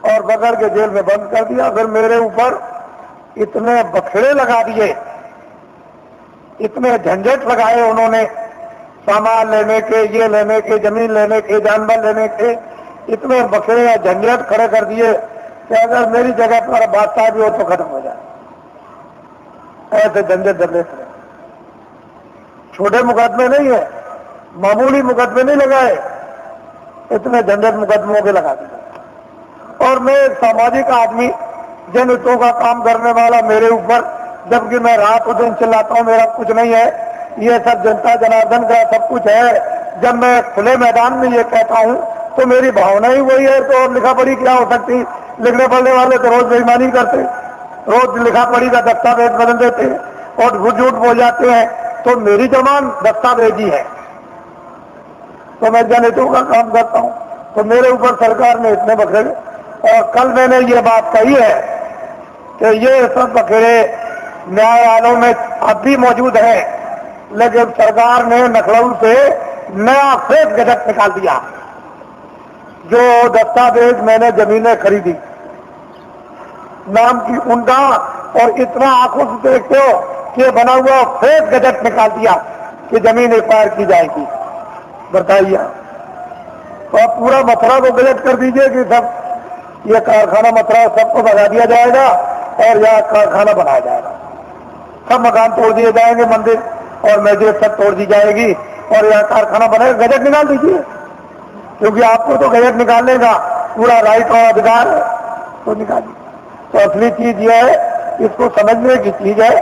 और पकड़ के जेल में बंद कर दिया। फिर मेरे ऊपर इतने बखेड़े लगा दिए, इतने झंझट लगाए उन्होंने, सामान लेने के, ये लेने के, जमीन लेने के, जानवर लेने के, इतने बखेड़े या झंझट खड़े कर दिए कि अगर मेरी जगह पर बादशाह भी हो तो खत्म हो जाए। ऐसे झंझट डरने से छोटे मुकदमे नहीं है, मामूली मुकदमे नहीं लगाए, इतने झंझट मुकदमों के लगा दिए। और मैं एक सामाजिक आदमी, जनहितों का काम करने वाला, मेरे ऊपर, जबकि मैं रात दिन चिल्लाता हूं मेरा कुछ नहीं है, ये सब जनता जनार्दन का सब कुछ है। जब मैं खुले मैदान में ये कहता हूं तो मेरी भावना ही वही है, तो और लिखा पढ़ी क्या हो सकती? लिखने पढ़ने वाले तो रोज बेईमानी करते, रोज लिखा पढ़ी का दस्तावेज बदल देते और झूठ बोल जाते हैं। तो मेरी जबान दस्तावेजी है, तो मैं जनहितों का काम करता हूं, तो मेरे ऊपर सरकार ने इतने बखेड़े। और कल मैंने ये बात कही है कि ये सब बखेड़े न्यायालयों में अब भी मौजूद है, लेकिन सरकार ने लखनऊ से नया फेक गजट निकाल दिया। जो दस्तावेज मैंने जमीनें खरीदी नाम की उनका, और इतना आंखों से देखते हो कि बना हुआ फेक गजट निकाल दिया कि जमीन एक्वायर की जाएगी। बताइए, तो आप पूरा मथुरा को गजट कर दीजिए कि सब ये कारखाना मथुरा सबको भगा दिया जाएगा और यह कारखाना बनाया जाएगा, सब मकान तोड़ दिए जाएंगे, मंदिर और मस्जिद सब तोड़ दी जाएगी और यह कारखाना बनेगा। गजट निकाल दीजिए, क्योंकि आपको तो गजट निकालने का पूरा राइट और अधिकार है, तो निकालिए। तो असली चीज यह है, इसको समझने की चीज है,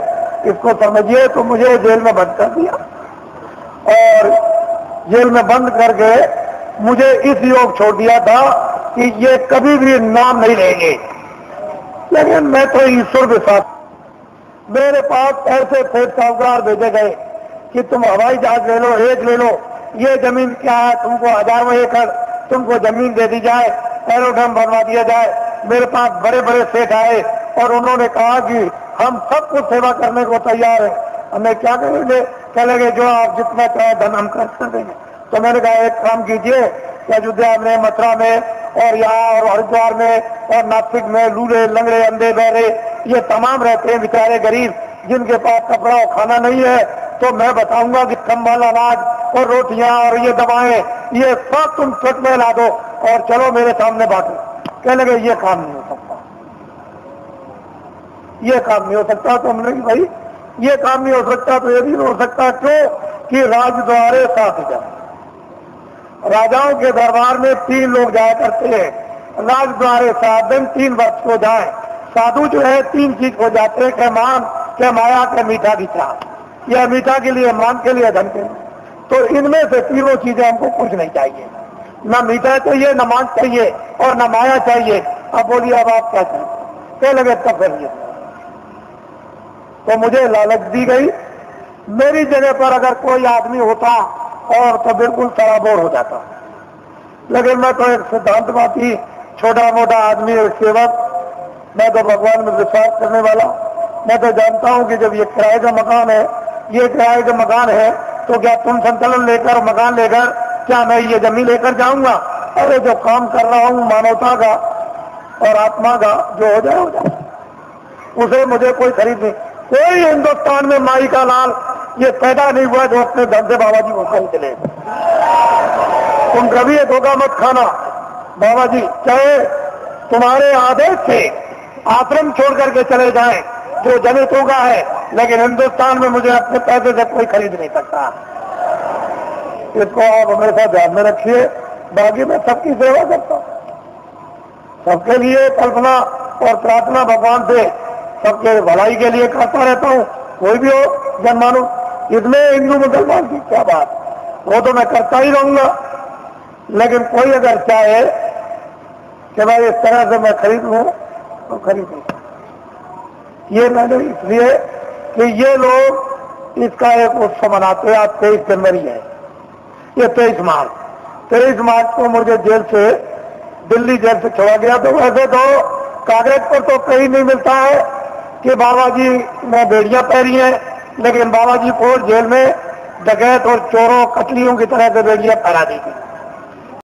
इसको समझिए। तो मुझे जेल में बंद कर दिया और जेल में बंद करके मुझे इस योग छोड़ दिया था कि ये कभी भी नाम नहीं लेंगे। लेकिन मैं तो ईश्वर के साथ, मेरे पास ऐसे फेक साहूकार भेजे गए कि तुम हवाई जहाज ले लो, एक ले लो, ये जमीन क्या है, तुमको हजारों एकड़ तुमको जमीन दे दी जाए, एरोड्रम बनवा दिया जाए। मेरे पास बड़े बड़े सेठ आए और उन्होंने कहा कि हम सब कुछ सेवा करने को तैयार है, हमें क्या करेंगे? कह लगे जो आप जितना चाहे धन हम खर्च कर देंगे। तो मैंने कहा एक काम कीजिए कि अयोध्या में, मथुरा में और यहाँ और हरिद्वार में और नासिक में लूले लंगड़े अंधे बहरे ये तमाम रहते हैं बेचारे गरीब, जिनके पास कपड़ा और खाना नहीं है, तो मैं बताऊंगा कि कंबल, अनाज और रोटियां और ये दवाएं ये सब तुम ट्रक में ला दो और चलो मेरे सामने बांटो। कहने लगे ये काम नहीं हो सकता, ये काम नहीं हो सकता। तो हमने कि भाई ये काम नहीं हो सकता तो ये भी नहीं हो सकता। क्यों? कि राजद्वारे 7 जन, राजाओं के दरबार में 3 लोग जाया करते हैं, राजद्वारे 7 दिन 3 वर्ष को जाए। साधु जो है 3 चीज हो जाते हैं, के मान, के माया, के मीठा की चाह। यह मीठा के लिए, मान के लिए, धन के लिए। तो इनमें से तीनों चीजें हमको कुछ नहीं चाहिए, न मीठा चाहिए, न मान चाहिए और न माया चाहिए। अब बोलिए अब आप क्या चाहिए? कह लगे तब करिए। तो मुझे लालच दी गई। मेरी जगह पर अगर कोई आदमी होता और तो बिल्कुल सराबोर हो जाता, लेकिन मैं तो एक सिद्धांतवादी, छोटा मोटा आदमी, एक सेवक, मैं तो भगवान में विश्वास करने वाला। मैं तो जानता हूं कि जब ये किराए का मकान है, ये किराए का मकान है, तो क्या तुम संतुलन लेकर, मकान लेकर क्या मैं ये जमीन लेकर जाऊंगा? अरे जो काम कर रहा हूं मानवता का और आत्मा का, जो हो जाए हो जाए, उसे मुझे कोई खरीद नहीं। कोई हिंदुस्तान में माई का लाल ये पैदा नहीं हुआ जो अपने धन से बाबा जी को खरीद ले। तुम कभी ये धोखा मत खाना। बाबा जी चाहे तुम्हारे आदेश से आश्रम छोड़ करके चले जाएं, जो जनहितों का है, लेकिन हिंदुस्तान में मुझे अपने पैसे से कोई खरीद नहीं सकता। इसको आप हमेशा ध्यान में रखिए। बाकी मैं सबकी सेवा करता हूं, सबके लिए कल्पना और प्रार्थना भगवान से सबके भलाई के लिए करता रहता हूं। कोई भी हो जनमानुष, इसमें हिंदू मुसलमान की क्या बात, वो तो मैं करता ही रहूंगा। लेकिन कोई अगर चाहे कि भाई इस तरह से मैं खरीद लूं तो खरीद लूं। ये मैंने इसलिए कि ये लोग इसका एक उत्सव मनाते हैं। आज 23 जनवरी है, ये 23 मार्च को मुझे जेल से, दिल्ली जेल से छोड़ा गया। तो वैसे तो कागज पर तो कहीं नहीं मिलता है कि बाबा जी ने बेड़ियां पहनी हैं, लेकिन बाबा जी को जेल में डकैत और चोरों, कतलियों की तरह से बेड़ियां पहरा दी थी।